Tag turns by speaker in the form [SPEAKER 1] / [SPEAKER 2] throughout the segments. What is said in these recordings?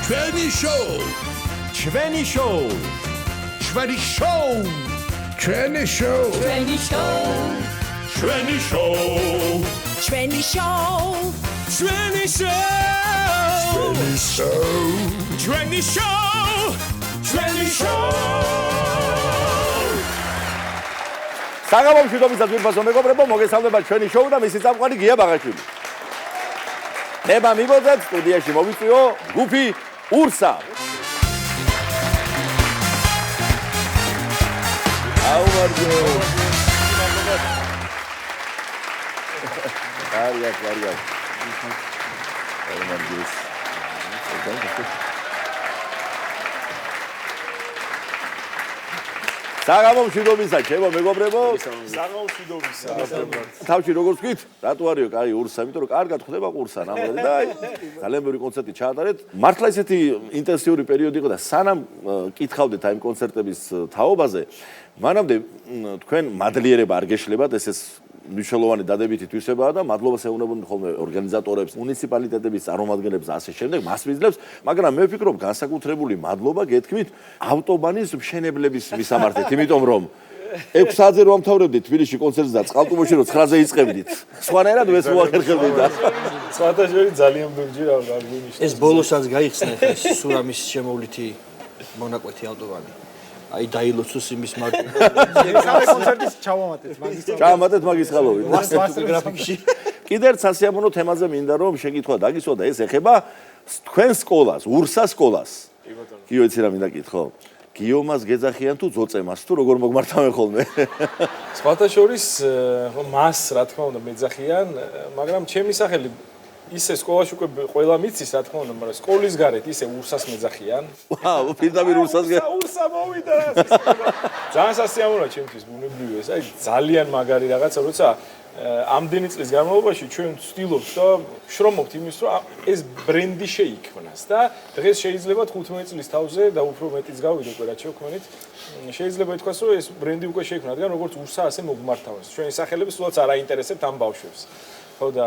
[SPEAKER 1] ჩვენი შოუ ჩვენი შოუ ჩვენი შოუ ჩვენი შოუ
[SPEAKER 2] ჩვენი შოუ
[SPEAKER 1] ჩვენი შოუ
[SPEAKER 2] ჩვენი შოუ
[SPEAKER 1] ჩვენი შოუ ჩვენი შოუ ჩვენი შოუ საგამო მშვიდობისას ვიფასო მეგობრებო მოგესალმება ჩვენი შოუ და მისი წამყვანი გია ბაღაშვილი ნება მიბოძეთ სტუდიაში მოვიწვიო გუფი ურსა აუვარჯო კარგად საგამო მშვიდობისა ჩემო მეგობრებო
[SPEAKER 3] საგამო მშვიდობისა
[SPEAKER 1] თავში როგორ ვთქვით რატო არისო კაი ურსა იმიტომ რომ კარგად ხდება ყურსა ნამდვილად და ძალიან ბევრი კონცერტი ჩაატარეთ მართლა ესეთი ინტენსიური პერიოდი იყო და სანამ კითხავდეთ აი კონცერტების თაობაზე მანამდე თქვენ მადლიერება არ გეშლებათ ეს მნიშვნელოვანი დადებითი თვისებაა და მადლობას ეუბნებოდნენ ხოლმე ორგანიზატორებს, მუნიციპალიტეტების წარმომადგენლებს ასე შემდეგ, მასპინძლებს, მაგრამ მე ვფიქრობ განსაკუთრებული მადლობა გეთქმით ავტობანის მშენებლების მისამართით, იმიტომ რომ 6 საათზე რომ ამთავრებდით თბილისში კონცერტს და წყალტუბოში რომ 9-ზე იწყებდით. სხვანაირად ვეს მოახერხებდით და
[SPEAKER 3] სხვადასხვა ძალიან ბევრი არ გვინიშნა.
[SPEAKER 4] ეს ბოლოსაც გაიხსნა ხა სურამის შემოვლითი მონაკვეთი ავტობანი. აი დაილოცოს იმის მაგის.
[SPEAKER 3] სამი კონცერტის ჩავამატეთ მაგის.
[SPEAKER 1] ჩავამატეთ მაგის ხალოვით.
[SPEAKER 4] გრაფიკში.
[SPEAKER 1] კიდევ სასიამოვნო თემაზე მინდა რომ შეკითხვა დაგისვა და ეს ეხება თქვენ სკოლას, ურსა სკოლას. გიო იცი რა მინდა კითხო? გიომას გეძახიან თუ ძოწემას თუ როგორ მოგმართავენ ხოლმე?
[SPEAKER 3] სხვათა შორის მას რა თქმა უნდა მეძახიან, მაგრამ ჩემი სახელი ისე სკოლაში უკვე ყველა მიცის რა თქმა უნდა, მაგრამ სკოლის გარეთ ისე ურსას მეძახიან.
[SPEAKER 1] ვაუ, პირდაპირ ურსას
[SPEAKER 3] ურსა მოვიდა. ძალიან სასიამოვნოა ჩემთვის ბუნებრივი ეს. აი ძალიან მაგარი რაღაცა, როცა ამდენი წლის განმავლობაში ჩვენ ვცდილობთ და შრომობთ იმის, რომ ეს ბრენდი შეიქმნას და დღეს შეიძლება 15 წლის თავზე და უფრო მეტიც გავიდო უკვე რაც შევქმნით. შეიძლება ითქვას, რომ ეს ბრენდი უკვე შეიქმნა, რადგან როგორც ურსა ასე მოგმართავენ. ჩვენი სახელები სულაც არ აინტერესებთ ამ ბავშვებს. ხო და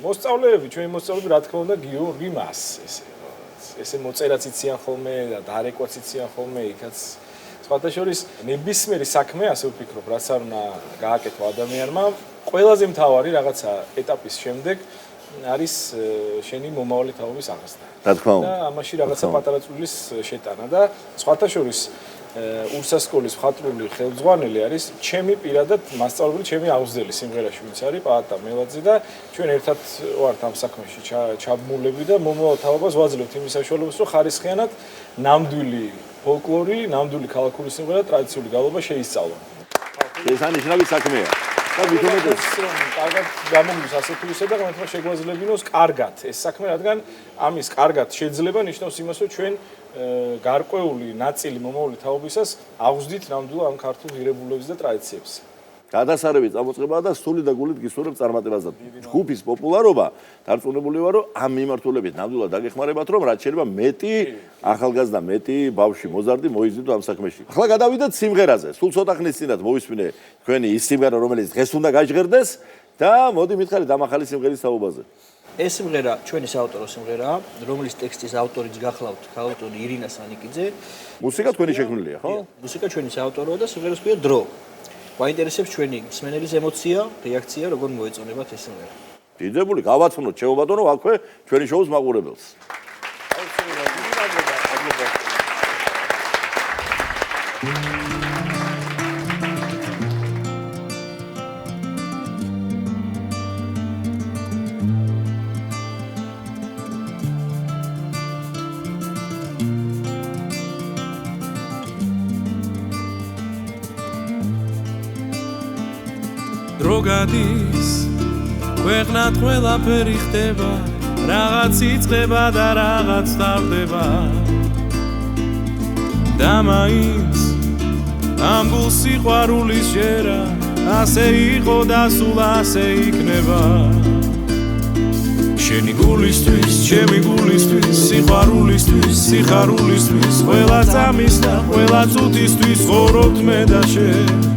[SPEAKER 3] მოსწავლეები, ჩვენი მოსწავლეები რა თქმა უნდა გიორგი მას ესე მოწერაც იციან ხოლმე და დარეკვაც იციან ხოლმე იქაც სხვათა შორის ნებისმიერი საქმე ასე ვფიქრობ რაც არ უნდა გააკეთო ადამიანმა ყველაზე მთავარი რაღაცა ეტაპის შემდეგ არის შენი მომავალი თაობის აღზრდა.
[SPEAKER 1] რა თქმა უნდა.
[SPEAKER 3] და ამაში რაღაცა პატარა წვლის შეტანა და სხვათა შორის ურსა სკოლის მხატვრული ხელმძღვანელი არის ჩემი პირადად მასწავლებელი, ჩემი აღზრდელი სიმღერაში ვინც არის პაატა მელაძე და ჩვენ ერთად ვართ ამ საქმეში ჩაბმულები და მომავალ თაობას ვაძლევთ იმის საშუალებას, რომ ხარისხიანად ნამდვილი ფოლკლორი, ნამდვილი ქალაქური სიმღერა, ტრადიციული გალობა შეისწავლონ.
[SPEAKER 1] ეს ანიშნავი საქმეა. და მithumetes
[SPEAKER 3] კარგად გამომდის ასე თუ ისე და ღმერთმა შეგვაძლებინოს კარგად ეს საქმე, რადგან ამის კარგად შეიძლება ნიშნავს იმას, რომ ჩვენ გარკვეული ნაწილი მომავალი თაობისას აღზრდით ნამდვილ ამ ქართულ ღირებულებებს და ტრადიციებს.
[SPEAKER 1] გადასარევი წამოწყებაა და სული და გულით გისურვებ წარმატებას და ჯგუფის პოპულარობა დარწმუნებული ვარ, რომ ამ მიმართულებით ნამდვილად დაგეხმარებათ, რომ რაც შეიძლება მეტი ახალგაზრდა, მეტი ბავშვი მოზარდი მოიზიდო ამ საქმეში. ახლა გადავიდეთ სიმღერაზე. სულ ცოტა ხნის წინათ მოვისმინე თქვენი ის სიმღერა, რომელიც დღეს უნდა გაჟღერდეს და მოდი მითხარით ამ ახალი სიმღერის თაობაზე.
[SPEAKER 4] ეს სიმღერა ჩვენი საავტორო სიმღერაა, რომლის ტექსტის ავტორიც გახლავთ ქაუტონი ირინა სანიკიძე.
[SPEAKER 1] მუსიკა თქვენი შექმნილია, ხო?
[SPEAKER 4] მუსიკა ჩვენი საავტოროა და სიმღერას ქვია დრო. გვაინტერესებს ჩვენი მსმენელის ემოცია, რეაქცია, როგორ მოეწონებათ ეს სიმღერა.
[SPEAKER 1] დიდებული, გავაცნოთ ჩემო ბატონო აქვე ჩვენი შოუს მაყურებელს.
[SPEAKER 5] დროგადის ქვეყნად ყველაფერი ხდება რაღაც იწყება და რაღაც თავდება და მაინც ამ გულ სიყვარულის ჯერა ასე იყო და სულ ასე იქნება შენი გულისთვის, ჩემი გულისთვის, სიყვარულისთვის, სიხარულისთვის, ყველა წამის და ყველა წუთისთვის ხოვრობთ მე და შენ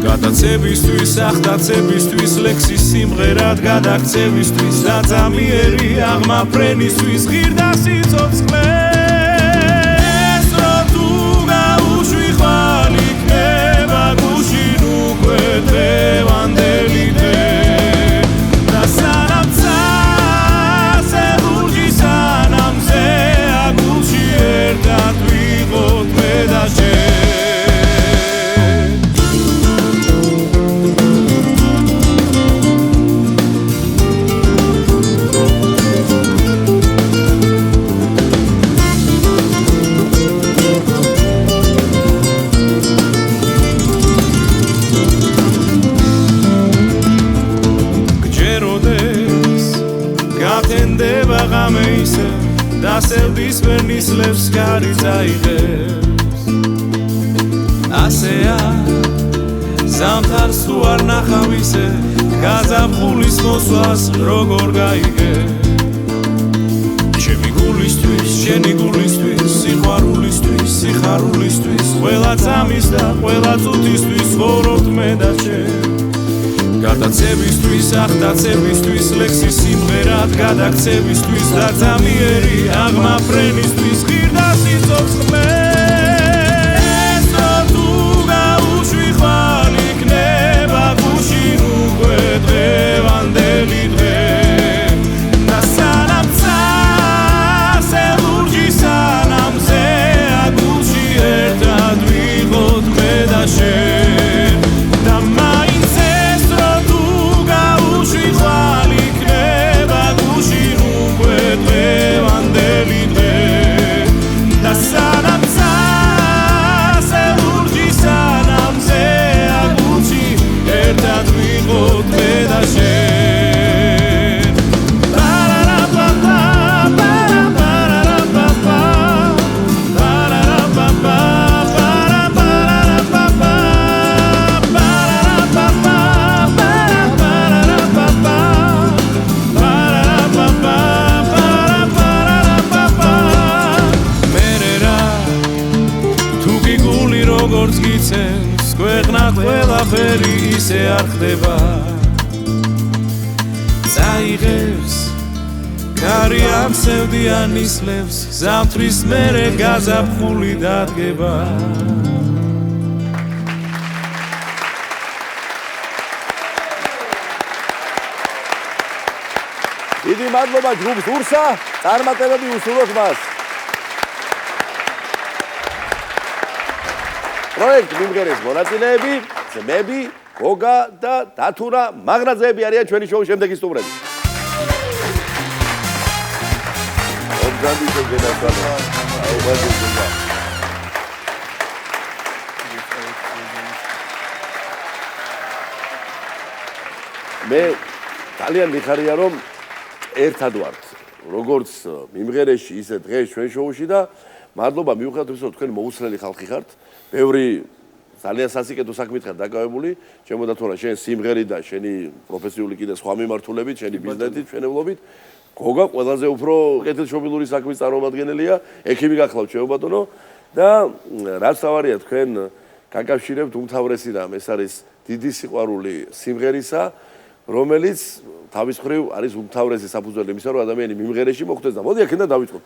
[SPEAKER 5] გადაცებისთვის ახდაცებისთვის ლექსის სიმღერად გადაქცევისთვის და ძამიერი აღმაფრენისთვის ღირდა სიცოცხლეს რო თუ გაუშვი ხვალ იქნება გუშინ უკვე დღევანდელი დღე და სანამ ცაზე ლურჯი სანამზე აგულში ერთად ვიყოთ მე და შენ დასევდის ვერნის ლევს კარი წაიღებს ასეა ზამთარს თუ არ ნახავ ისე გაზაფხულის მოსვლას როგორ გაიგე ჩემი გულისთვის შენი გულისთვის სიყვარულისთვის სიხარულისთვის ყველა წამის და ყველა წუთისთვის ვორობთ მე და შენ გადაცებისთვის, ახდაცებისთვის, ლექსის სიმღერად გადაქცევისთვის და ძამიერი აღმაფრენისთვის ღირდა სიცოცხლეს რო თუ გაუშვი ხვალ იქნება გუშინ უკვე დღევანდელი დღე და სანამ ცაზე ლურჯი სანამზე აგულში ერთად ვიყოთ მე და შენ და ყველაფერი ისე არ ხდება წაიღებს კარი ამსევდიან ისლებს ზამთრის მერე გაზაფხული დადგება
[SPEAKER 1] დიდი მადლობა ჯგუფს ურსა წარმატებები უსურვოთ მას პროექტ მიმღერეს მონაწილეები, ძმები, გოგა და დათურა მაღრაძეები არიან ჩვენი შოუს შემდეგი სტუმრები. მე ძალიან მიხარია რომ ერთად ვართ, როგორც მიმღერეში, ისე დღეს ჩვენ შოუში და მადლობა მიუხედავად იმისა, რომ თქვენ მოუცლელი ხალხი ხართ. ბევრი ძალიან სასიკეთო საქმით ხარ დაკავებული, ჩემო დათურა, შენ სიმღერით და შენი პროფესიული კიდე სხვა მიმართულებით, შენი ბიზნესით, მშენებლობით, გოგა ყველაზე უფრო კეთილშობილური საქმის წარმომადგენელია, ექიმი გახლავთ ჩემო ბატონო და რაც თავარია თქვენ გაკავშირებთ უმთავრესი რამ, ეს არის დიდი სიყვარული სიმღერისა, რომელიც თავის მხრივ არის უმთავრესი საფუძველი იმისა, რომ ადამიანი მიმღერეში მოხვდეს და მოდი აქედან დავიწყოთ.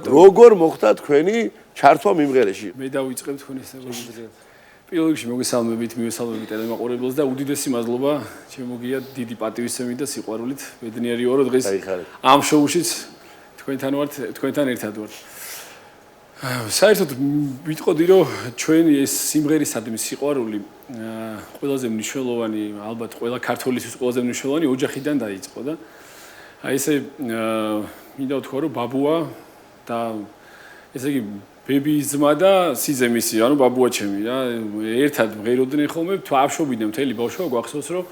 [SPEAKER 1] როგორ მოხდა თქვენი ჩართვა მიმღერეში?
[SPEAKER 6] მე დავიწყებ თქვენი სტაბილიზაცია. პირველ რიგში მოგესალმებით, მივესალმებით ტელემაყურებელს და უდიდესი მადლობა ჩემო გია დიდი პატივისცემით და სიყვარულით. ბედნიერი ვარო დღეს ამ შოუშიც თქვენთან ერთად ვართ. საერთოდ ვიტყოდი რომ ჩვენი ეს სიმღერისადმი სიყვარული ყველაზე მნიშვნელოვანი, ალბათ ყველა ქართველისთვის ყველაზე მნიშვნელოვანი ოჯახიდან დაიწყო და აი ესე მინდა ვთქვა რომ ბაბუა და ესე იგი ბებიის ძმა და სიძე მისი, ანუ ბაბუა ჩემი რა, ერთად მღეროდნენ ხოლმე, თვაფშობიდნენ მთელი ბავშვობა, გვახსოვს რომ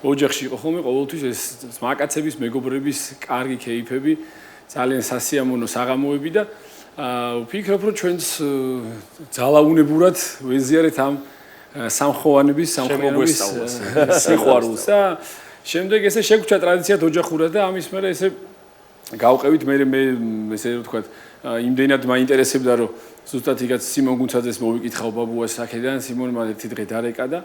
[SPEAKER 6] ოჯახში იყო ხოლმე ყოველთვის ეს მაკაცების, მეგობრების კარგი кейფები, ძალიან სასიამოვნო საღამოები და ვფიქრობ რომ ჩვენს ძალაუნებურად ვეზიარეთ ამ სამხოვანების სიყვარულს და შემდეგ ესე შეგვჭა ტრადიციად ოჯახურად და ამის მერე ესე გავყევით მე ესე ვთქვათ იმდენად მაინტერესებდა რომ ზუსტად იგაც სიმონ გუნცაძეს მოვიკითხავ ბაბუას აქედან სიმონმა ერთი დღე დარეკა და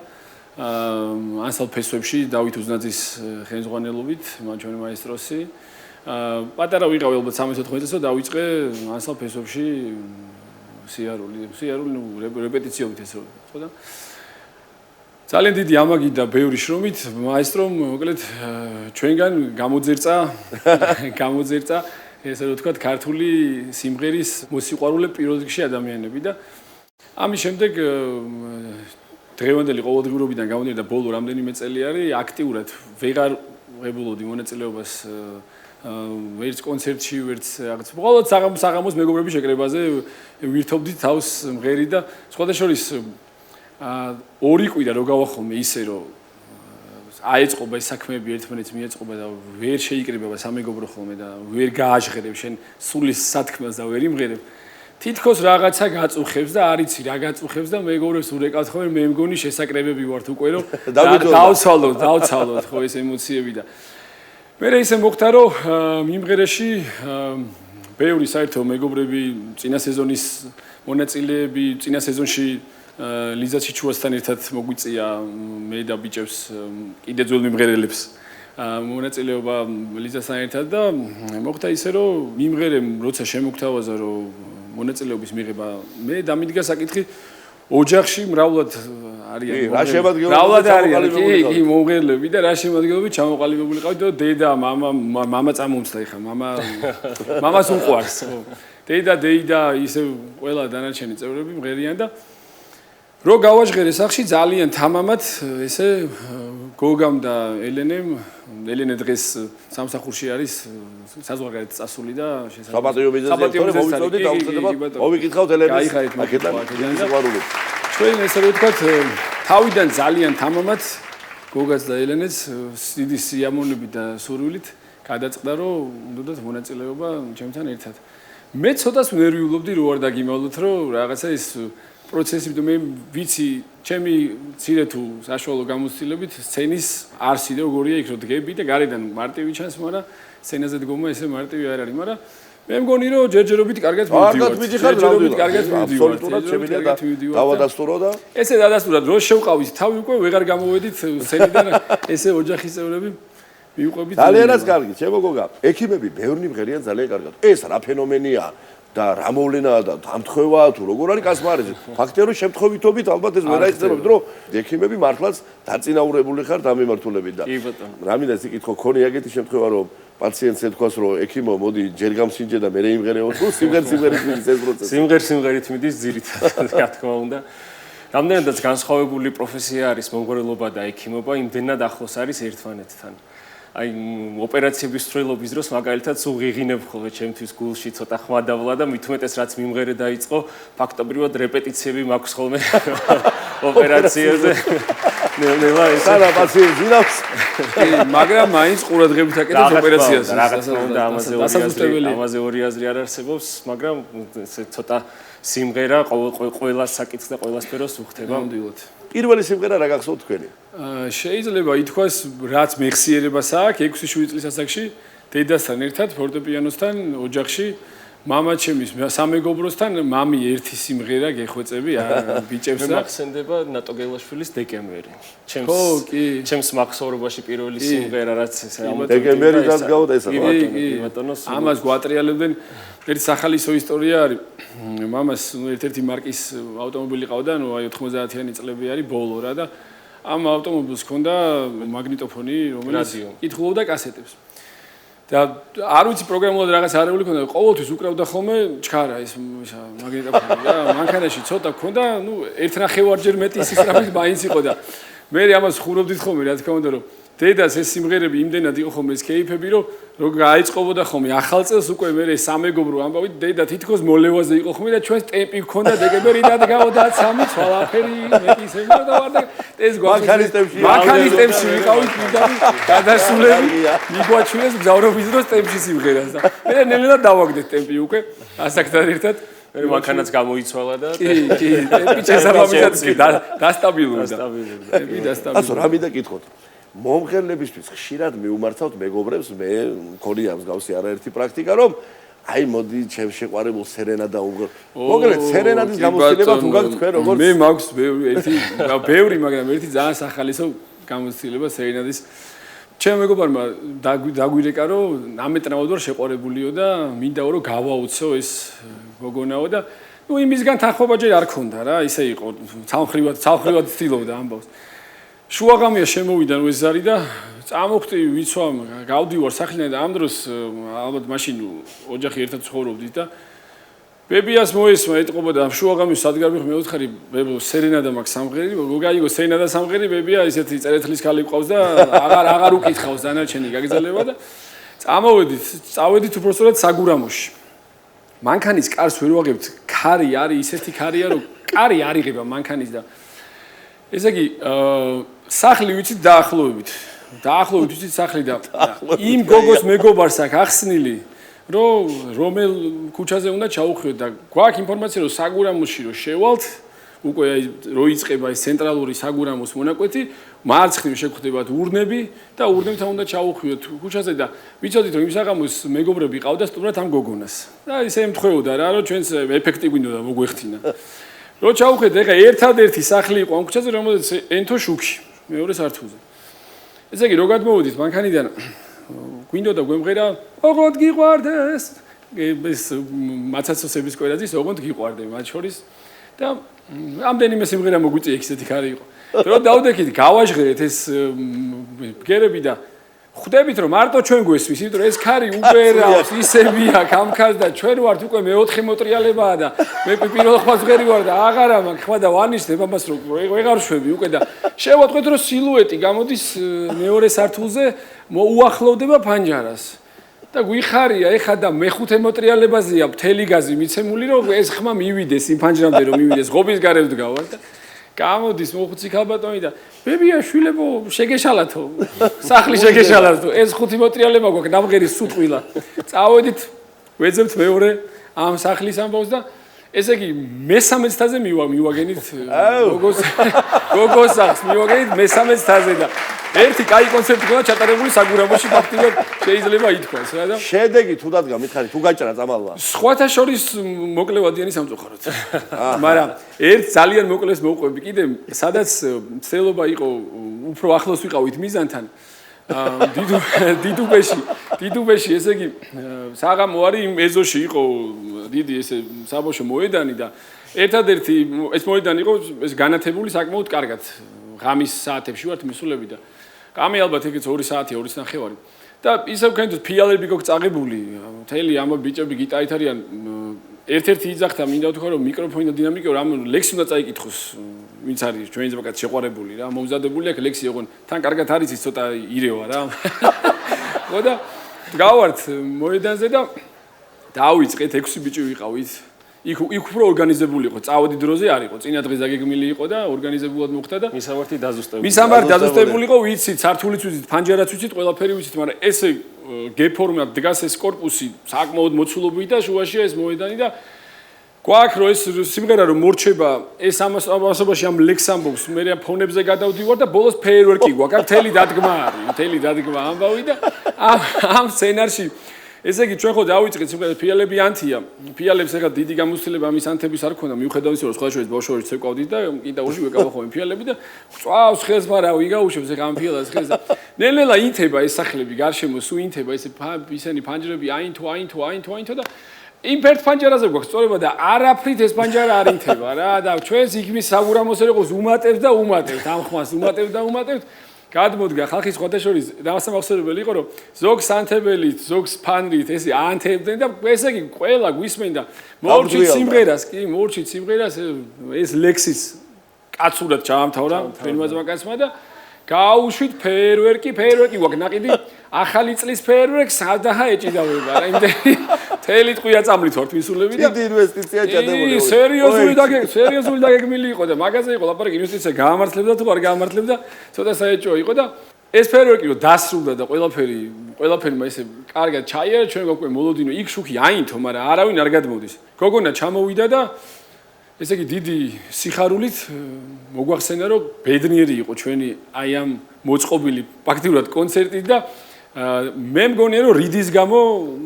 [SPEAKER 6] ანსამბლ ფესვებში დავით უზნაძის ხელმძღვანელობით, ჩვენი მაესტროსი. პატარა ვიყავი ალბათ 13-14 წელს და დავიწყე ანსამბლ ფესვებში სიარული რეპეტიციობით ესე ხო და ძალიან დიდი ამაგი და ბევრი შრომით მაესტრომ მოკლედ ჩვენგან გამოძერწა ესე რომ ვთქვათ ქართული სიმღერის მოსიყვარულე პირველ რიგში ადამიანები და ამის შემდეგ დღევანდელი ყოველდღიურობიდან გამოდიოდა ბოლო რამდენიმე წელი არის აქტიურად ვეღარ ღებულობდი მონაწილეობას ვერც კონცერტში ვერც რაღაც ყოველ საღამოს მეგობრების შეკრებაზე ვირთობდი თავს მღერი და სხვადასხვა ორი კვირა რო გავახომე ისე რომ აეწყობა ეს საქმეები ერთმანეთს მიეწყობა და ვერ შეიკრიბება სამეგობრო ხოლმე და ვერ გააჟღერებ შენ სულის სათქმელს და ვერ იმღერებ თითქოს რაღაცა გაწუხებს და არიცი რა გაწუხებს და მეგობრებს ურეკავთ ხოლმე მე მგონი შესაკრებები ვართ უკვე რომ დავცვალოთ ხო ეს ემოციები და მე ისე მოხდა რომ მიმღერეში ბევრი საერთო მეგობრები წინა სეზონის მონაწილეები წინა სეზონში ლიზა ჩიჩუასთან ერთად მოგვიწია მე და ბიჭებს კიდე ძველ მიმღერელებს მონაწილეობა ლიზასთან ერთად და მოხდა ისე რომ მიმღერემ როცა შემოგთავაზა რომ მონაწილეობის მიღება მე დამიდგა საკითხი ოჯახში მრავლად არიან
[SPEAKER 1] რა შემადგენლობები
[SPEAKER 6] მრავლად არიან კი მომღერლები და რა შემადგენლობები ჩამოყალიბებული ყავით და დედა მამა წამომცდა ეხა მამას უყვარს ხო დეიდა ისე ყველა დანარჩენი წევრები მღერიან და რო გავაჟღერე სახში ძალიან თამამად ესე გოგამ და ელენე დღეს სამსახურში არის საზღვარგარეთ წასული და
[SPEAKER 1] საპატიო მიზეზი მოვიწოდით აუცილებლად მოვიკითხავთ ელენეს აქედან სიყვარული
[SPEAKER 6] ჩვენ ესე რომ ვთქვათ თავიდან ძალიან თამამად გოგას და ელენეს დიდი სიამოვნებით და სურვილით გადაწყდა რომ უნდათ მონაწილეობა ჩემთან ერთად მე ცოტას ნერვიულობდი რო არ დაგიმავლოთ რომ რაღაცა ის პროცესი მე ვიცი ჩემი ცირე თუ საშუალო გამოცდილებით სცენის არსი და როგორია იქ რომ დგები და გარედან მარტივი ჩანს მაგრამ სცენაზე დგომა ესე მარტივი არ არის მაგრამ მე მგონი რომ ჯერჯერობით კარგად მივდივართ
[SPEAKER 1] დავადასტურო და
[SPEAKER 6] ესე დადასტურა რო შევყავით თავი უკვე ვეღარ გამოვედით სცენიდან ესე ოჯახის წევრები მივყვებით
[SPEAKER 1] ძალიანაც კარგი ჩემო გოგა ექიმები ბევრი მღერიან ძალიან კარგად ეს რა ფენომენია და რა მოვლენაა და დამთხევაა თუ როგორ არის კასმარიზი ფაქტია რომ შემთხვევითობით ალბათ ეს ვერ აიხსენებთ რომ ექიმები მართლაც დაწინაურებული ხარ დამემართულებით და რა მინდა სიკითხო ქონია ეგეთი შემთხვევა რომ პაციენტს ეთქვას რომ ექიმო მოდი ჯერ გამსინჯე და მე იმღერეო თუ სიმღერით მიდის ეს პროცესი
[SPEAKER 7] სიმღერით მიდის ძირითადად რა თქმა უნდა რამდენადაც განსხვავებული პროფესია არის მომღერლობა და ექიმობა იმდენად ახლოს არის ერთმანეთთან აი ოპერაციების სრულობის დროს მაგალითად სულ ღიღინებ ხოლმე ჩემთვის გულში ცოტა ხმა დავლა და მithumetes რაც მიმღერე დაიწყო ფაქტობრივად რეპეტიციები მაქვს ხოლმე ოპერაციაზე ნელა ეს
[SPEAKER 1] არა პაციენტი ვინავს
[SPEAKER 6] მაგრამ მაინც ყურადღებით აკეთებს ოპერაციას
[SPEAKER 7] რა თქმა უნდა ამაზე ორი აზრი არ არსებობს მაგრამ ესე ცოტა სიმღერა ყველა საკითხს და ყველა სფეროს უხდება
[SPEAKER 6] ნამდვილად
[SPEAKER 1] პირველი სიმღერა რა გახსოვთ თქვენი
[SPEAKER 6] შეიძლება ითქვას რაც მეხსიერებას აქვს 6-7 წლის ასაკში დედასთან ერთად ფორტეპიანოსთან ოჯახში მამა ჩემის სამეგობროსთან მამი ერთი სიმღერა გეხვეწები ბიჭებს და
[SPEAKER 7] მახსენდება ნატო გელაშვილის დეკემბერი ჩემს მახსოვრობაში პირველი სიმღერა რაც
[SPEAKER 1] დეკემბერი დასგავდა ესა
[SPEAKER 6] ამას გვატრიალებდნენ ერთი სახალისო ისტორია არის მამას ერთ-ერთი მარკის ავტომობილი ყავდა ნუ აი 90-იანი წლები არის ბოლო რა და ამ ავტომობილს ჰქონდა მაგნიტოფონი რომელიც კითხულობდა კასეტებს და არ ვიცი პროგრამულად რაღაც არეული ჰქონდა ყოველთვის უკრავდა ხოლმე ჩქარა ეს მაგნიტოფონი და მანქანაში ცოტა ჰქონდა ნუ ერთნახევარჯერ მეტი სისწრაფით მაინც იყო და მე ამას ხურობდით ხოლმე რა თქმა უნდა რომ დედას ეს სიმღერები იმდენად იყო ხოლმე ეს კეიფები რომ გაიწყობოდა ხოლმე ახალ წელს უკვე მე სამეგობრო ამბავით დედა თითქოს მოლევაზე იყო ხოლმე და ჩვენს ტემპი გქონდა დეკემბერიდან გავდა 3 ცვალაფერი მეტი სიმღერა და ვარ და ეს მანქანის ტემპში ვიყავით და გადასულები მიგვაჩვენეს მგზავრობის დროს ტემპში სიმღერას და მე ნელ-ნელა დავაგდეთ ტემპი უკვე ასაკთან ერთად
[SPEAKER 7] მე მანქანაც გამოიცვალა და
[SPEAKER 6] კი ტემპი შესაბამისად დასტაბილურდა ტემპი დასტაბილურდა
[SPEAKER 1] ასო რა მინდა კითხოთ მომღერლებისთვის ხშირად მიუმართავთ მეგობრებს მე მქონია მსგავსი არაერთი პრაქტიკა რომ აი მოდი ჩემ შეყვარებულ სერენადა უღო. მოგეთ სერენადის გამოცდილება თუ გაქვს თქვენ როგორც
[SPEAKER 6] მე მაქვს ბევრი, მაგრამ ერთი ძალიან სახალისო გამოცდილება სერენადის. ჩემ მეგობარმა დაგვირეკა რომ ამეტნავად ვარ შეყვარებულიო და მინდა რომ გავაუცო ეს გოგონაო და ნუ იმისგან თანხმობა ჯერ არ ქონდა რა, ისე იყო ცალხრივად ცდილობდა ამბავს. შუაღამეა შემოვიდა ეს ზარი და წამოხტი ვიცვამ, გავდივარ სახლიდან და ამ დროს ალბათ მაშინ ოჯახი ერთად ცხოვრობდით და ბებიას მოესმა ეტყობოდა შუაღამის სადგარი მეოთხარი ბებო სერენადა მაქვს სამღერი, გოგაიგო სერენადა სამღერი, ბებია ისეთი წერეთლის ქალი ყავს და აღარ უკითხავს დანარჩენი გაგზელება და წავედით უბრალოდ საგურამოში. მანქანის კარს ვერ ვაღებთ, ქარი არის ისეთი ქარია რომ კარი არ იღება მანქანის და ესე იგი სახლი ვიცით დაახლოებით ვიცით სახლი და იმ გოგოს მეგობარს აქვს ახსნილი რომ რომელ ქუჩაზე უნდა ჩაუხვიოთ და გვაქვს ინფორმაცია რომ საგურამოში რომ შევალთ უკვე რო იწყება ეს ცენტრალური საგურამოს მონაკვეთი მარცხნივ შეგხვდებათ ურნები და ურნებთან უნდა ჩაუხვიოთ ქუჩაზე და ვიცოდით რომ იმ საღამოს მეგობრები ყავდა სტუმრად ამ გოგონას და ისე ემთხვეოდა რა რომ ჩვენს ეფექტი გვინდოდა მოგვეხთინა რო ჩაუხვდეთ ეხა ერთადერთი სახლი იყო ამ ქუჩაზე რომელზეც ენთო შუქი მეორე სართულზე ესე იგი რო გადმოვიდით მანქანიდან გვინდოდა გვემღერა ოღონდ გიყვარდეს ეს მაცაცოსების კვერაძის ოღონდ გიყვარდე მათ შორის და ამდენიმე სიმღერა მოგვიწია ისეთი ქარი იყო რო დავდექით გავაჟღერეთ ეს ბგერები და ხვდებით რომ მარტო ჩვენ გვესმის იმიტომ რომ ეს ქარი უბერავს ისებია კამქას და ჩვენ ვართ უკვე მეოთხე მოტრიალებაა და მე პირველ ხვაზღერი ვარ და აღარა მაქვს ხმა და ვანიშნებ ამას რომ ვეღარ შვები უკვე და შევატყვეთ რომ სილუეტი გამოდის მეორე სართულზე უახლოვდება ფანჯარას და გვიხარია ეხა და მეხუთე მოტრიალებაზეა მთელი გაზი მიცემული რომ ეს ხმა მივიდეს იმ ფანჯრამდე რომ მივიდეს ღობის გარეთ ვდგავარ და გამოდის მოხუცი ქალბატონი და ბებია შვილებო შეგეშალათო სახლი შეგეშალათო ეს ხუთი მოტრიალება გვაქვს დამღერის სუტყვილა წავედით ვეძებთ მეორე ამ სახლის ამბავს და ესე იგი მესამე ცდაზე მივაგენით გოგოს სახლს მივაგენით მესამე ცდაზე და ერთი კაი კონცერტი გქონდა ჩატარებული საგურამოში ფაქტიურად შეიძლება ითქვას რა და
[SPEAKER 1] შედეგი თუ დადგა მითხარი თუ გაჭრა წამალვა
[SPEAKER 6] სხვათა შორის მოკლევადიანი სამწუხაროდ მაგრამ ერთ ძალიან მოკლეს მოვყვები კიდე სადაც ცელობა იყო უფრო ახლოს ვიყავით მიზანთან დიდუბეში ესე იგი საღამო არის იმ ეზოში იყო დიდი ესე საბავშვო მოედანი და ერთადერთი ეს მოედანი იყო ეს განათებული საკმაოდ კარგად ღამის საათებში ვართ მისულები და კამი ალბათ ეგეც 2 საათი 2:30 და ისევ ქენდოთ ფიალები გოგ წაღებული მთელი ამ ბიჭები გიტარით არიან ერთ-ერთი იძახდა მინდა ვთქვა რომ მიკროფონი და დინამიკა რამ ლექსი უნდა წაიკითხოს ვინც არის ჩვენი ზოგადად შეყვარებული რა მომზადებული აქვს ლექსი ოღონ თან კარგად არის ის ცოტა ირევა რა ხო და გავართ მოედანზე და დავიწყეთ 6 ბიჭი ვიყავით იქ უფრო ორგანიზებული იყო წავედი დროზე არ იყო წინა დღეს დაგეგმილი იყო და ორგანიზებულად მოხდა და
[SPEAKER 7] მისამართი
[SPEAKER 6] დაზუსტებული იყო ვიცით სართულიც ვიცით ფანჯარაც ვიცით ყველაფერი ვიცით მაგრამ ესე გეფორმად დგას ეს корпуსი საკმაოდ მოცულობითი და შუაშია ეს მოედანი და გვაქვს რომ ეს სიმღერა რომ მორჩება ეს ამასობაში ამ ლექს ამბობს მე ფონებზე გადავდივარ და ბოლოს ფეიერვერკი გვაქვს მთელი დადგმა არის მთელი დადგმა ამბავი და ამ სცენარში ესე იგი ჩვენ ხო დავიწყეთ სიმღერა ფიალები ანთია ფიალებს ეხლა დიდი გამოცდილება ამის ანთების არ ქონდა მიუხედავად ისე რომ სხვა შორის ბავშვები ცეკვავდით და კიდაურში ვეკავა ხოლმე ფიალები და წვავს ხელს მაგრამ ვიგაუშვებს ეხლა ამ ფიალას ხელს და ნელ-ნელა ინთება ეს სახლები გარშემო სულ ინთება ისენი ფანჯრები აინთო და იმ ერთ ფანჯარაზე გვაქვს სწორება და არაფრით ეს ფანჯარა არ ინთება რა და ჩვენს იგმის საგურამოს ერეყოს უმატებთ და უმატებთ ამ ხმას უმატებთ და უმატებთ გადმოდგა ხალხის სხვათა შორის დამასამახსოვრებელი იყო რომ ზოგს ანთებელით ზოგს ფანრით ესე ანთებდნენ და ესე იგი ყველა გვისმენდა მორჩით სიმღერას ეს ლექსის კაცურად ჩაამთავრა ფერმაზმა კაცმა და გაუშვით ფეიერვერკი გვაქვს ნაყიდი ახალი წლის ფეიერვერკს სადაა ეჭიდავება რა იმდენი თელი ტყვია წამლით ვართ მისულები და
[SPEAKER 1] დიდი ინვესტიცია ჩადებული
[SPEAKER 6] სერიოზული დაგეგმილი იყო და მაგაზე იყო ლაპარაკი ინვესტიცია გაამართლებდა თუ არ გაამართლებდა ცოტა საეჭვო იყო და ეს ფეიერვერკი რომ დასრულდა და ყველაფერმა ესე კარგად ჩაიარა ჩვენ გვაქვს მოლოდინო იქ შუქი აინთო მაგრამ არავინ არ გადმოდის გოგონა ჩამოვიდა და ესე იგი დიდი სიხარულით მოგვახსენა რომ ბედნიერი იყო ჩვენი აი ამ მოწყობილი ფაქტიურად კონცერტი და მე მგონია რომ რიდის გამო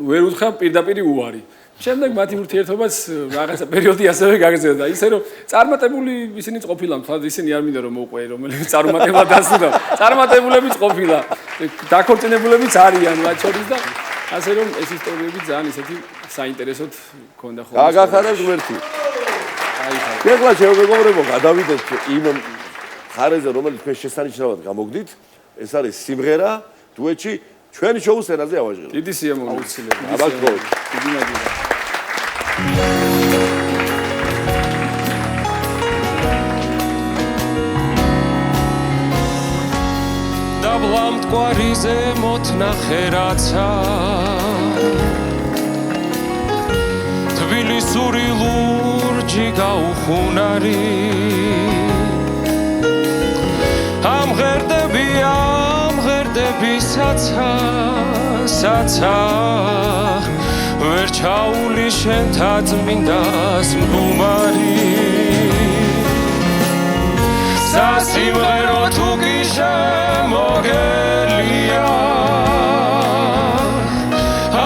[SPEAKER 6] ვერ უთხრა პირდაპირ უარი. შემდეგ მათი ურთიერთობაც რაღაცა პერიოდი ასევე გაგრძელდა. ისე რომ წარმატებული ისინი ყოფილა, თვალ ისინი არ მინდა რომ მოყვე, რომელიც წარმატებულად დასრულდა. წარმატებულებიც ყოფილა. დაქორწინებულებიც არიან მათ შორის და ასე რომ ეს ისტორიები ძალიან ისეთი საინტერესოდ ქონდა ხოლმე.
[SPEAKER 1] გაგახარებს ღმერთი. ეხლა შევეგობრებო, გადავიდეთ იმ ხარეზე, რომელიც თქვენ შესანიშნავად გამოგდით. ეს არის სიმღერა დუეტში ჩვენი შოუს ენაზე ავაჟღეროთ.
[SPEAKER 6] დიდი სიამოვნებაა. აუცილებლად.
[SPEAKER 1] აბა,
[SPEAKER 6] დიდი მადლობა.
[SPEAKER 5] დაბლამტყვარიზე მოთნახე რაცა თბილისური ლურჯი გაუხუნარი ამღერდები საცა ვერ ჩაული შენ თაწმინდას მგუმარი სასიმღერო თუ კი შემოგელია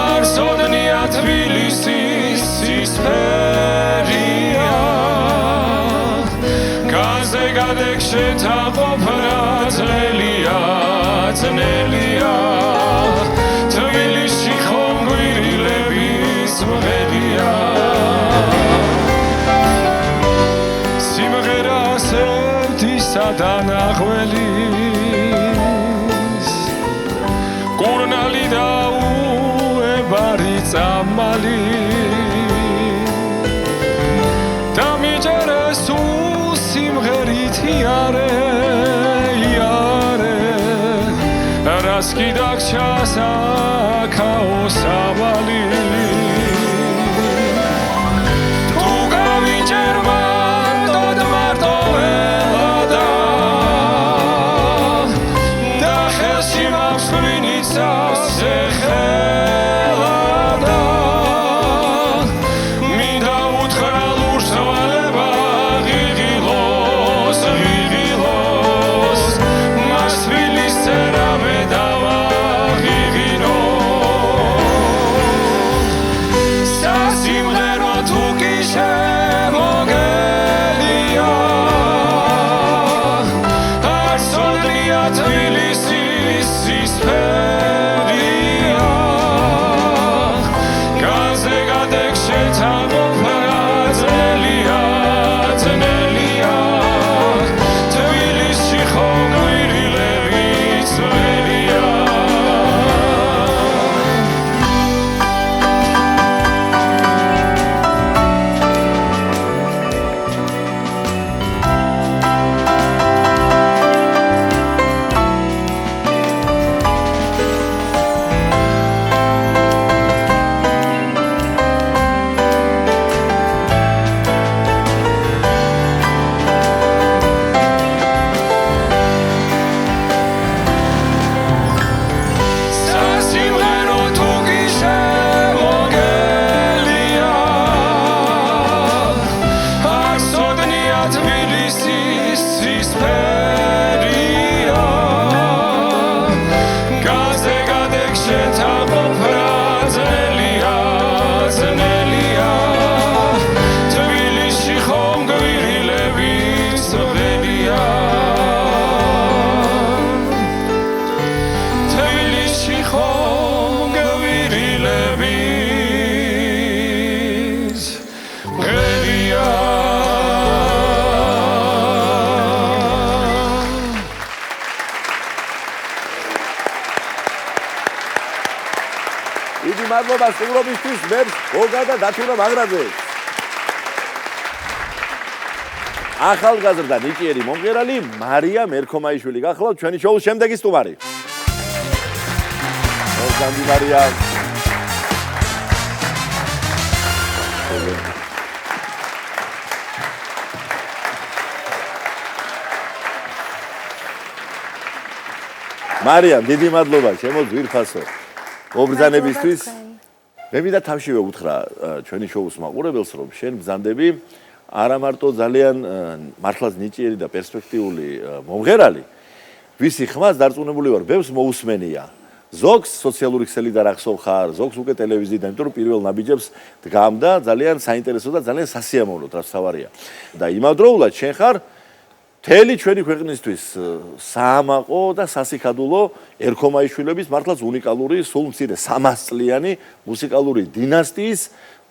[SPEAKER 5] არ სოდნია თბილისის სისფერია გაზე გადეკ შეთაყოფნა ძნელია თბილისში ხომ გვირილების მღერია სიმღერა სევთისა და ნახველის კურნალი და უებარი წამალი და მიჯერეს სიმღერით იარე რას კი დაგჭა საქაო სამალი თუ გავიჯერ მარტოდ მარტო ელადა და ხელში მავსვინიცა სეხელადა მინდა უთხრა ლურს ვალება ღიღილოს მას თბილის წერა
[SPEAKER 1] მადლობა სტუმრობისთვის მე გოგა და დათუნა მაგრაძე. ახალგაზრდა ნიჭიერი მომღერალი მარია მერქომაიშვილი გახლავთ ჩვენი შოუს შემდეგი სტუმარი. მოგანდი მარია. მარია, დიდი მადლობა ჩემო ძვირფასო. მობრძანებისთვის მე მინდა თავშივე უთხრა ჩვენი შოუს მაყურებელს რომ შენ ბრძანდები არა მარტო ძალიან მართლაც ნიჭიერი და პერსპექტიული მომღერალი ვისი ხმას დარწმუნებული ვარ ბევრს მოусმენია ზოგს სოციალური ქსელი და რახსოვ ხარ, ზოგს უკვე ტელევიზიიდან, იმიტომ რომ პირველ ნაბიჯებს დგამდა ძალიან საინტერესო და ძალიან სასიამოვნო რაც თავარია. და იმავდროულად შენ ხარ მთელი ჩვენი ქვეყნისთვის საამაყო და სასიქადულო ერქომაიშვილების მართლაც უნიკალური, სულ მცირე 300 წლიანი მუსიკალური დინასტიის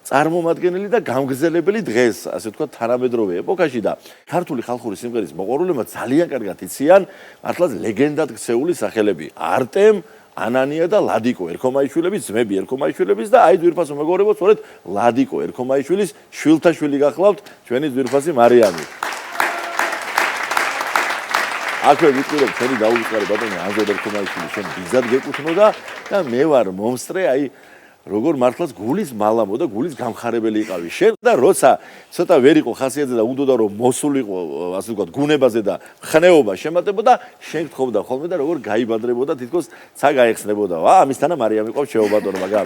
[SPEAKER 1] წარმომადგენელი და გამგზელებელი დღეს, ასე ვთქვათ, თანამედროვე ეპოქაში და ქართული ხალხური სიმღერის მოყვარულებმა ძალიან კარგად იციან მართლაც ლეგენდად ქცეული სახელები. არტემ, ანანია და ლადიკო ერქომაიშვილების, ძმები ერქომაიშვილების და აი ძვირფასო მეგობრებო, სწორედ ლადიკო ერქომაიშვილის შვილთა შვილი გახლავთ, ჩვენი ძვირფასი მარიამი. აქვე ვიტყვი რომ ჩვენი დაუვიწყარი ბატონი ანზორ ერქომაიშვილი შენ ბიზად გეკუთვნოდა და მე ვარ მომსწრე აი როგორ მართლაც გულის მალამო და გულის გამხარებელი იყავი შენ და როცა ცოტა ვერ იყო ხასიათზე და უნდოდა რომ მოსულიყო ასე ვთქვათ გუნებაზე და ხნეობა შემატებოდა შენ გთხოვდა ხოლმე და როგორ გაიბადრებოდა თითქოს ცა გაეხსნებოდა ვა ამისთანა მარიამი ყავს შეო ბატონო მაგა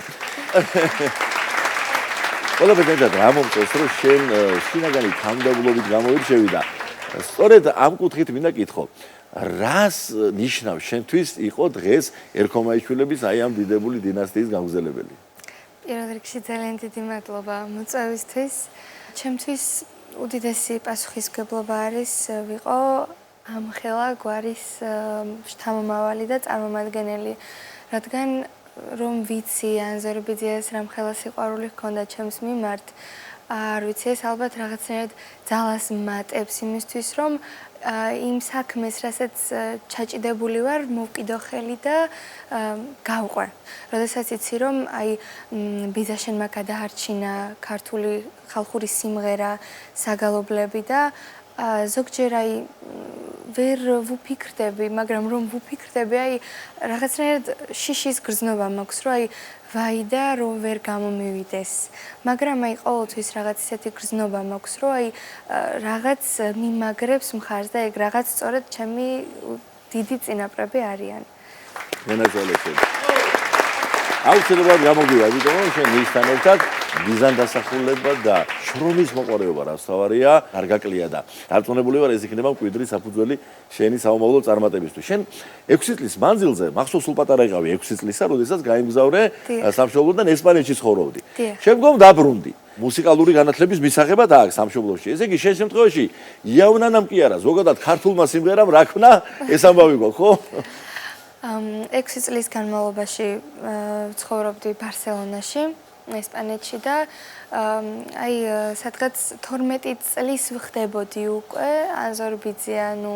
[SPEAKER 1] ყველაფერს და რა მომწონს რომ შენ შინაგანი თანმიმდევრობით გამოირჩევი და სწორედ ამ კუთხით მინდა კითხო რას ნიშნავს შენთვის იყო დღეს ერქომაიშვილების აი ამ დიდებული დინასტიის გამგზელებელი
[SPEAKER 8] პირველ რიგში ძალიან დიდი მადლობა მოწვევისთვის ჩემთვის უდიდესი პასუხისმგებლობა არის ვიყო ამ ხელა გვარის შთამომავალი და წარმომადგენელი რადგან რომ ვიცი ანზორბიძიას რამ ხელა სიყვარული ჰქონდა ჩემს მიმართ არ ვიცი ეს ალბათ რაღაცნაირად ძალას მატებს იმისთვის რომ იმ საქმეს რასაც ჩაჭიდებული ვარ მოვკიდო ხელი და გავყვე. როდესაც იცი რომ აი ბიზაშენმა გადაარჩინა ქართული ხალხური სიმღერა საგალობლები და ზოგჯერ აი ვერ ვუფიქრდები, მაგრამ რომ ვუფიქრდები, აი რაღაცნაირად შიშის გრძნობა მაქვს, რომ აი ვაი და რომ ვერ გამომივიდეს. მაგრამ აი ყოველთვის რაღაც ისეთი გრძნობა მაქვს, რომ აი რაღაც მიმაგრებს მხარს და ეგ რაღაც სწორედ ჩემი დიდი წინაპრები არიან.
[SPEAKER 1] მენაჟელები. აუცილებლად გამოგვივა, იმიტომ რომ შენ მისთან ერთად მიზან დასახულება და შრომის მოყვარეობა რაც თავარია, არ გაკლია და დარწმუნებული ვარ ეს იქნება მკვიდრი საფუძველი შენი საომავლო წარმატებისთვის. შენ 6 წლის მანძილზე, მახსოვს სულ პატარა იყავი 6 წლისა, როდესაც გაიმგზავრე სამშობლოდან ესპანეთში ცხოვრობდი. შემდგომ დაბრუნდი. მუსიკალური განათლების მისაღებად აქვს სამშობლოში. ესე იგი შენ შემთხვევაში იავნანამ კი არა, ზოგადად ქართულმა სიმღერამ რა ქნა, ეს ამბავი გვაქვს, ხო?
[SPEAKER 8] 6 წლის განმავლობაში ცხოვრობდი ბარსელონაში, ესპანეთში და აი სადღაც 12 წლის ვხდებოდი უკვე ანზორბიძია, ნუ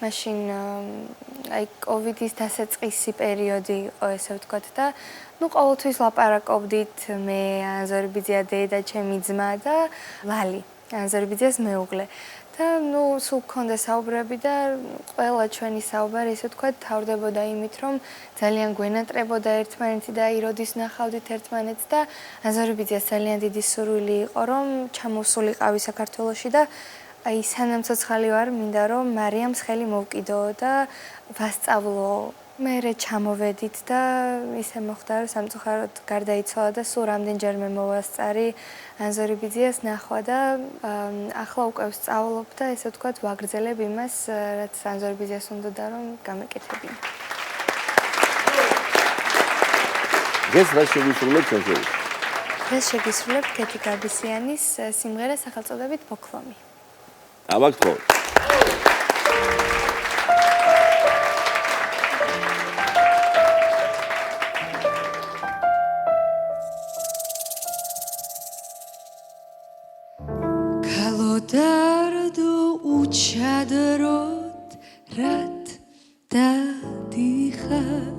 [SPEAKER 8] მაშინ აი კოვიდის დასაწყისი პერიოდი იყო ესე ვთქვათ და ნუ ყოველთვის ლაპარაკობდით მე ანზორბიძია დედა ჩემი ძმა და ლალი ანზორბიძიას მეუღლე და ნუ სულ გქონდა საუბრები და ყველა ჩვენი საუბარი ესე ვთქვათ თავდებოდა იმით რომ ძალიან გვენატრებოდა ერთმანეთი და აი როდის ნახავდით ერთმანეთს და ანზორბიძიას ძალიან დიდი სურვილი იყო რომ ჩამოსულიყავი საქართველოში და აი სანამ ცოცხალი ვარ მინდა რომ მარიამს ხელი მოვკიდო და ვასწავლო მერე ჩამოვედით და ისე მოხდა რომ სამწუხაროდ გარდაიცვალა და სულ რამდენჯერმე მოვასწარი ანზორბიძიას ნახვა და ახლა უკვე ვსწავლობ და ესე ვთქვათ ვაგრძელებ იმას რაც ანზორბიძიას უნდა რომ გამეკეთებინა.
[SPEAKER 1] დღეს რა შეგისრულებთ ჩვენს?
[SPEAKER 8] დღეს შეგისრულებთ კეთი გაბისიანის სიმღერა სახელწოდებით ბოქლომი.
[SPEAKER 1] აბაგთხოვ.
[SPEAKER 8] Kalodardо uchadrot rat dadixar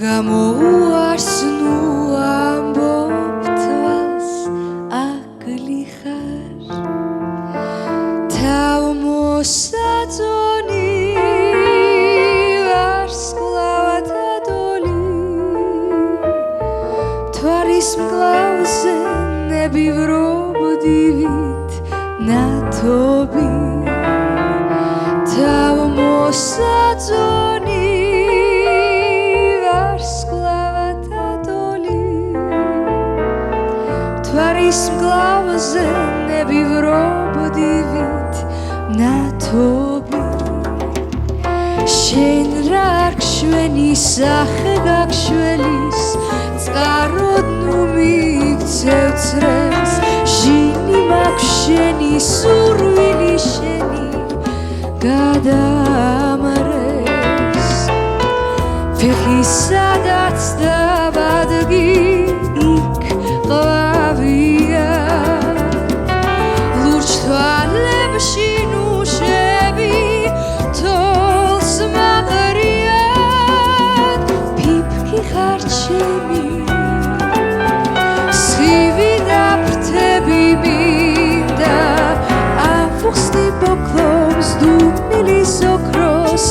[SPEAKER 8] Gamoarsnu ambobtvals aglixar Tavmosadzoni varsklavatadoli Tvaris mglauze nebivrodivit natobi Tavmosadzoni varsklavatadoli Tvaris mglauze nebivrodivit natobi
[SPEAKER 2] შენ რა არ გშვენი სახე გაგშველის წყაროდ ნუ მიქცევ წრემს ჟინი მაქვს შენი სურვილი შენი გადამრეს ფეხი სადაც დავადგი იქ ყვავია ლურჯ თვალებში ნუშები თოლს მაყრიად ფიფკი ხარ ჩემი სივი და ფრთები მინდა აფუხსნი ბოკლობს დუმილის ოქროს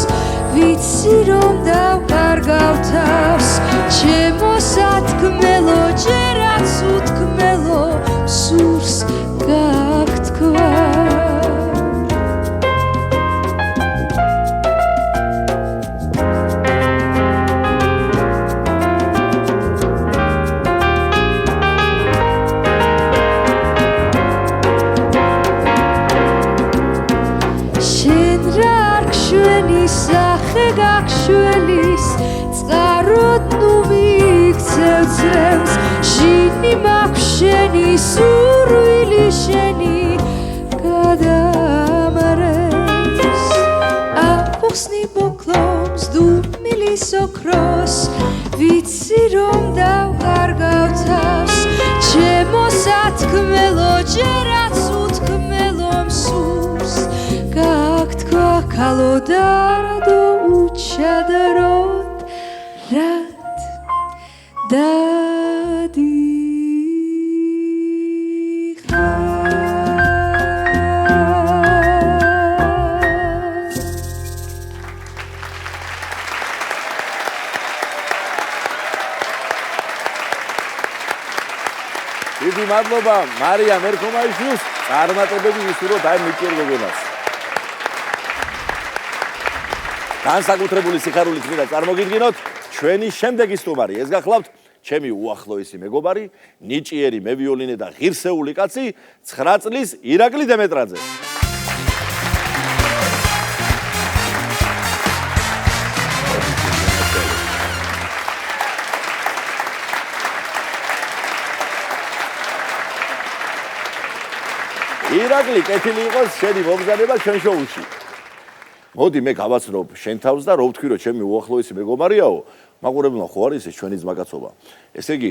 [SPEAKER 2] ვიცი რომ დავკარგავ თავს ჩემო სათქმელო ჯერაც უთქმელო სურს გაგთქვა შენ რა არ გშვენი სახე გაგშველის წყაროდ ნუ მიქცევ წრემს ჟინი მაქვს შენი სურვილი შენი გადამრეს აფუხსნი ბოკლობს დუმილის ოქროს ვიცი რომ დავკარგავ თავს ჩემო სათქმელო ჯერაც უთქმელო სურს გაგთქვა ქალოდარდო უჩადროდ რად დადიხარ
[SPEAKER 1] დიდი მადლობა მარიამ ერქომაიშვილს წარმატებები ვისურვოთ აი მიჭერ გოგონას განსაკუთრებული სიხარულით მინდა წარმოგიდგინოთ ჩვენი შემდეგი სტუმარი ეს გახლავთ ჩემი უახლოესი მეგობარი ნიჭიერი მევიოლინე და ღირსეული კაცი 9 წლის ირაკლი დემეტრაძე ირაკლი კეთილი იყოს შენი მომზადება ჩვენ შოუში მოდი მე გავაცნობ შენ თავს და რო ვთქვი რომ ჩემი უახლოესი მეგობარიაო მაყურებელმა ხო არის ეს ჩვენი ძმაკაცობა ესე იგი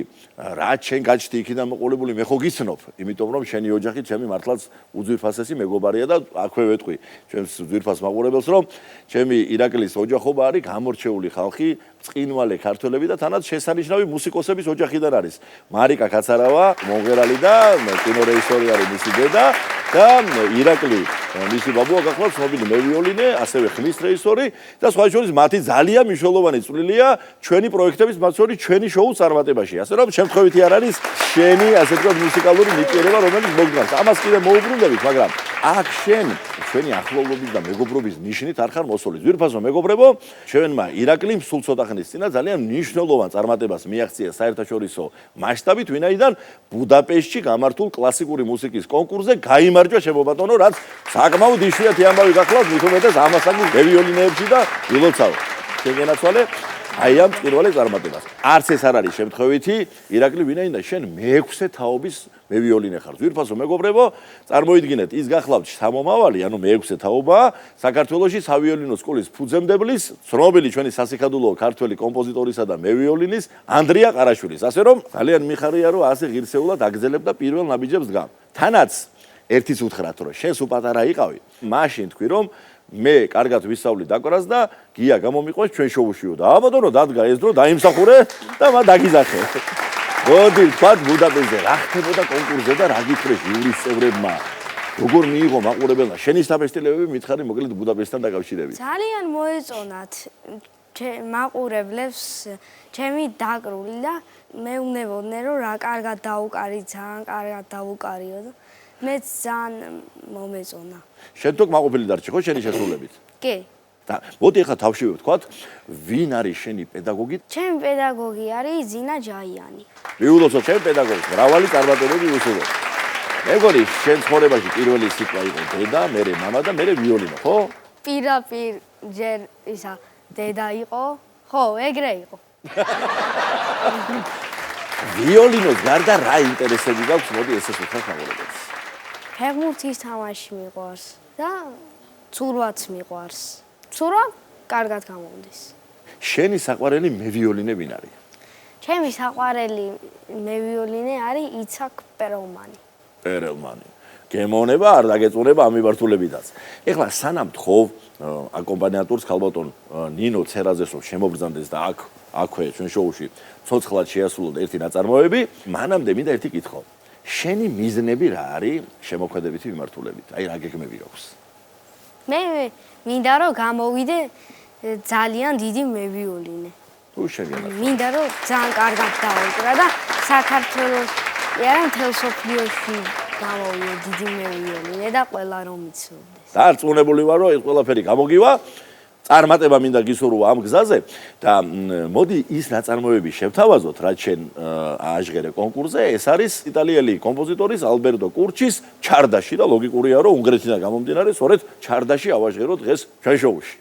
[SPEAKER 1] რა ჩვენ გაჩდი იქიდან მოყოლებული მე ხო გიცნობ იმიტომ რომ შენი ოჯახი ჩემი მართლაც უძვირფასესი მეგობარია და აქვე ვეთქვი ჩვენს ძვირფას მაყურებელს რომ ჩემი ირაკლის ოჯახობა არის გამორჩეული ხალხი წინვალე ქართველები და თანაც შესანიშნავი მუსიკოსების ოჯახიდან არის მარიკა კაცარავა მომღერალი და კინორეჟისორი არის მისი დედა და ირაკლი მისი ბაბუა გახლავთ ცნობილი მევიოლინე ასევე ხმის რეჟისორი და სხვა შორის მათი ძალიან მნიშვნელოვანი წვლილია ჩვენი პროექტების მათ შორის ჩვენი შოუს წარმატებაში ასე რომ შემთხვევითი არ არის შენი ასე ვთქვათ მუსიკალური ნიჭიერება რომელიც მოგდანს ამას კიდე მოუბრუნდებით მაგრამ აქ შენ ჩვენი ახლობლობის და მეგობრობის ნიშნით არ ხარ მოსული ძვირფასო მეგობრებო ჩვენმა ირაკლიმ სულ ცოტა ხნის წინა ძალიან მნიშვნელოვან წარმატებას მიაღწია საერთაშორისო მასშტაბით ვინაიდან ბუდაპეშტში გამართულ კლასიკური მუსიკის კონკურსზე გაიმარჯვა შემობატონო რაც საკმაოდ იშვიათი ამბავი გახლავთ მით უმეტეს ამასაკის მევიოლინეებში და ილოცავ შეგენაცვალე აი ამ პირველ წარმატებას არც ეს არ არის შემთხვევითი ირაკლი ვინაიდან შენ მე-6 თაობის მევიოლინე ხარ ძვირფასო მეგობრებო წარმოიდგინეთ ის გახლავთ შთამომავალი ანუ მე-6 თაობაა საქართველოში სავიოლინო სკოლის ფუძემდებლის ცნობილი ჩვენი სასიხადულო ქართველი კომპოზიტორისა და მევიოლინის ანდრია ყარაშვილის ასე რომ ძალიან მიხარია რომ ასე ღირსეულად აგზელებდა პირველ ნაბიჯებს დგამ თანაც ერთის უთხრათ რომ შენ სულ პატარა იყავი მაშინ თქვი რომ მე კარგად ვისწავლი დაკვრას და გია გამომიყვანს ჩვენ შოუშიო და აბატონო დადგა ეს დრო დაიმსახურე და მან დაგიზახე მოდი ვთქვათ ბუდაპეშტზე რა ხდებოდა კონკურსზე და რა გითხრეს ჟიურის წევრებმა როგორ მიიღო მაყურებელმა შენი საფესტივალები მითხარი მოკლედ ბუდაპეშტთან დაკავშირებით
[SPEAKER 9] ძალიან მოეწონათ მაყურებლებს ჩემი დაკრული და მეუბნებოდნენ რომ რა კარგად დაუკარი ძალიან კარგად დაუკარიო და მეც ძალიან მომეწონა
[SPEAKER 1] შენ თქო მაყოფილი დარჩი ხო შენი შესრულებით
[SPEAKER 9] კი
[SPEAKER 1] და მოდი ახლა თავშივე ვთქვათ ვინ არის შენი პედაგოგი
[SPEAKER 9] ჩემი პედაგოგი არის ზინა ჯაიანი
[SPEAKER 1] მიულოცო ჩემ პედაგოგს მრავალი წარმატებები უსურვო მეგონი შენ ცხოვრებაში პირველი სიტყვა იყო დედა მერე მამა და მერე ვიოლინო ხო
[SPEAKER 9] პირდაპირ ჯერ ისა დედა იყო, ხო, ეგრე იყო.
[SPEAKER 1] ვიოლინოს გარდა რა ინტერესები გაქვს? მოდი ესეც ვთქვათ მაგალითად.
[SPEAKER 9] ფეხბურთის თამაში მიყვარს და ცურვაც მიყვარს. ცურვა კარგად გამომდის.
[SPEAKER 1] შენი საყვარელი მევიოლინე ვინ არის?
[SPEAKER 9] ჩემი საყვარელი მევიოლინე არის იცაკ პერელმანი.
[SPEAKER 1] პერელმანი. გემოვნება არ დაგეწუნება ამ მიმართულებითაც. ეხლა სანამ თხოვ აკომპანიატორს ხალბატონ ნინო ცერაძეს რომ შემობრძანდეს და აქვე ჩვენ შოუში ცოცხლად შეასრულოთ ერთი ნაწარმოები, მანამდე მინდა ერთი კითხო. შენი მიზნები რა არის შემოქმედებითი მიმართულებით? აი რა გეგმები აქვს?
[SPEAKER 9] მე მინდა რომ გამოვიდე ძალიან დიდი მევიოლინე.
[SPEAKER 1] თუ შეგენა.
[SPEAKER 9] მინდა რომ ძალიან კარგად დავუკრა და საქართველოს არა მთელ სოფლიოში გამოვიდე დიდი მევიოლინე და ყველა რომ იცოდეს.
[SPEAKER 1] დარწმუნებული ვარ რომ ეს ყველაფერი გამოგივა. წარმატება მინდა გისურვა ამ გზაზე და მოდი ის ნაწარმოები შევთავაზოთ, რაც შენ ააჟღერე კონკურსზე. ეს არის იტალიელი კომპოზიტორის ალბერტო კურჩის ჩარდაში და ლოგიკურია რომ უნგრეთიდან გამომდინარე, სწორედ ჩარდაში ავაჟღეროთ დღეს ჩვენ შოუში.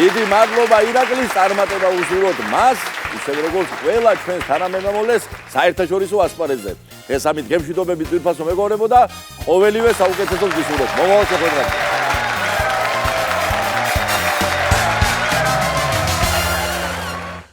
[SPEAKER 1] დიდი მადლობა ირაკლის წარმატება უსურვოთ მას. ისე როგორც ყველა ჩვენს თანამემამულეს საერთაშორისო ასპარეზზე. დღეს ამით გემშვიდობებით ვირფასო მეგობრებო და ყოველივე საუკეთესოს გისურვებთ. მომავალ შეხვედრამდე.